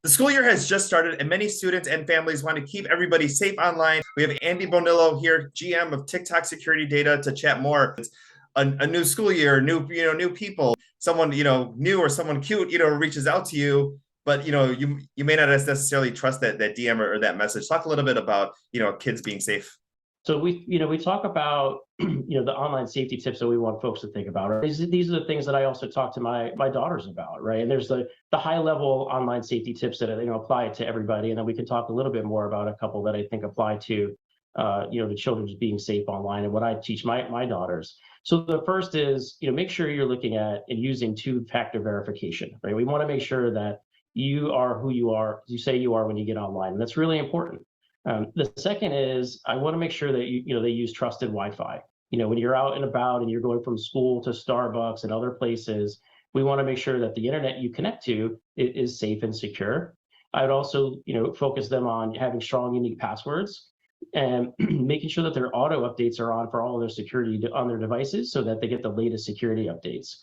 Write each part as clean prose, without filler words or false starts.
The school year has just started, and many students and families want to keep everybody safe online. We have Andy Bonillo here, GM of TikTok Security Data, to chat more. It's a new school year, new people. Someone new or someone cute reaches out to you, but you may not necessarily trust that DM or that message. Talk a little bit about kids being safe. So we talk about the online safety tips that we want folks to think about. Right? These are the things that I also talk to my daughters about, right? And there's the high level online safety tips that apply to everybody, and then we can talk a little bit more about a couple that I think apply to the children just being safe online and what I teach my daughters. So the first is make sure you're looking at and using two-factor verification, right? We want to make sure that you are who you say you are when you get online, and that's really important. The second is I want to make sure that they use trusted Wi-Fi. When you're out and about and you're going from school to Starbucks and other places, we want to make sure that the internet you connect to is safe and secure. I would also focus them on having strong, unique passwords and making sure that their auto updates are on for all of their security on their devices so that they get the latest security updates.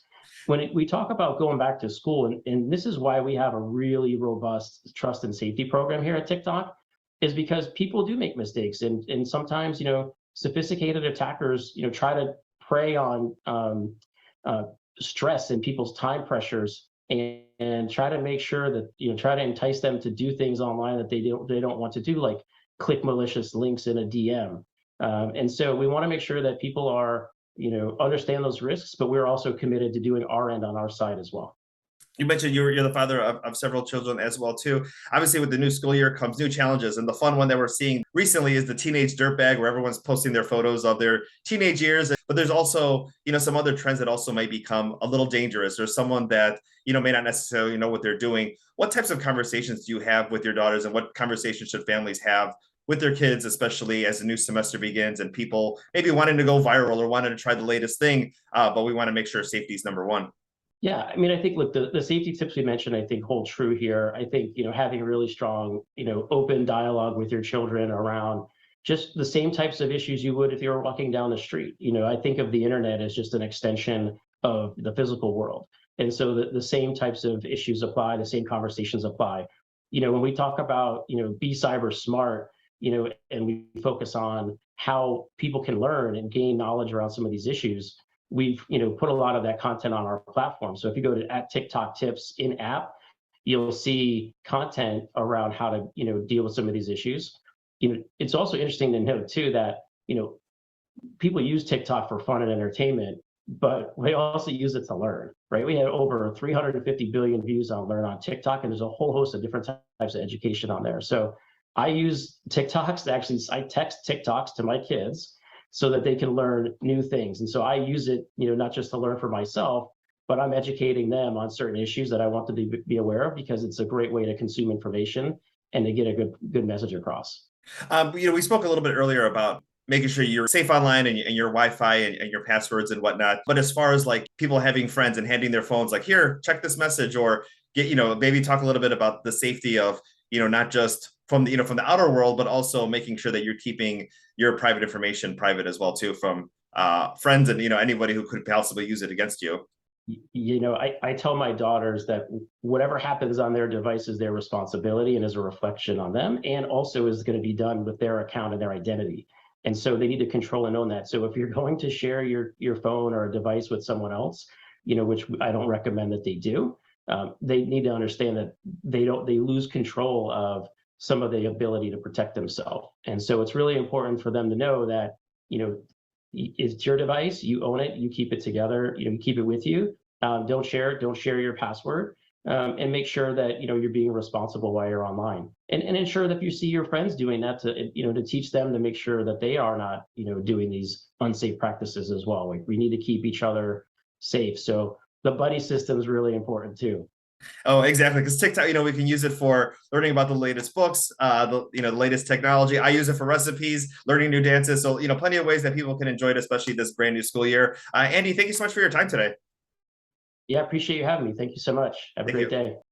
When we talk about going back to school, and this is why we have a really robust trust and safety program here at TikTok, is because people do make mistakes, and sometimes sophisticated attackers try to prey on stress and people's time pressures and try to make sure that try to entice them to do things online that they don't want to do, like click malicious links in a DM. And so we want to make sure that people are understand those risks, but we're also committed to doing our end on our side as well. You mentioned you're the father of several children as well too. Obviously, with the new school year comes new challenges, and the fun one that we're seeing recently is the teenage dirtbag, where everyone's posting their photos of their teenage years. But there's also some other trends that also may become a little dangerous. There's someone that may not necessarily know what they're doing. What types of conversations do you have with your daughters, and what conversations should families have with their kids, especially as the new semester begins and people maybe wanting to go viral or wanting to try the latest thing, but we want to make sure safety is number one? Yeah, I mean, I think, look, the safety tips we mentioned, I think, hold true here. I think, having a really strong, open dialogue with your children around just the same types of issues you would if you were walking down the street. I think of the internet as just an extension of the physical world. And so the same types of issues apply, the same conversations apply. When we talk about, be cyber smart, and we focus on how people can learn and gain knowledge around some of these issues, we've put a lot of that content on our platform. So if you go to @TikTok Tips in app, you'll see content around how to deal with some of these issues. It's also interesting to note too that people use TikTok for fun and entertainment, but they also use it to learn, right? We have over 350 billion views on Learn on TikTok, and there's a whole host of different types of education on there. So I use TikToks I text TikToks to my kids so that they can learn new things. And so I use it, not just to learn for myself, but I'm educating them on certain issues that I want them to be aware of, because it's a great way to consume information and to get a good message across. We spoke a little bit earlier about making sure you're safe online and your Wi-Fi and your passwords and whatnot. But as far as like people having friends and handing their phones, like, here, check this message, or maybe talk a little bit about the safety of, not just from the outer world, but also making sure that you're keeping your private information private as well too, from friends and anybody who could possibly use it against you. I tell my daughters that whatever happens on their device is their responsibility and is a reflection on them, and also is going to be done with their account and their identity. And so they need to control and own that. So if you're going to share your phone or a device with someone else, which I don't recommend that they do, they need to understand that they lose control of some of the ability to protect themselves. And so it's really important for them to know that, it's your device, you own it, you keep it together, you keep it with you. Don't share your password, and make sure that, you're being responsible while you're online, and ensure that if you see your friends doing that, to teach them to make sure that they are not, doing these unsafe practices as well. Like, we need to keep each other safe. So the buddy system is really important too. Oh, exactly. Because TikTok, we can use it for learning about the latest books, the latest technology. I use it for recipes, learning new dances. So, plenty of ways that people can enjoy it, especially this brand new school year. Andy, thank you so much for your time today. Yeah, appreciate you having me. Thank you so much. Have a great day.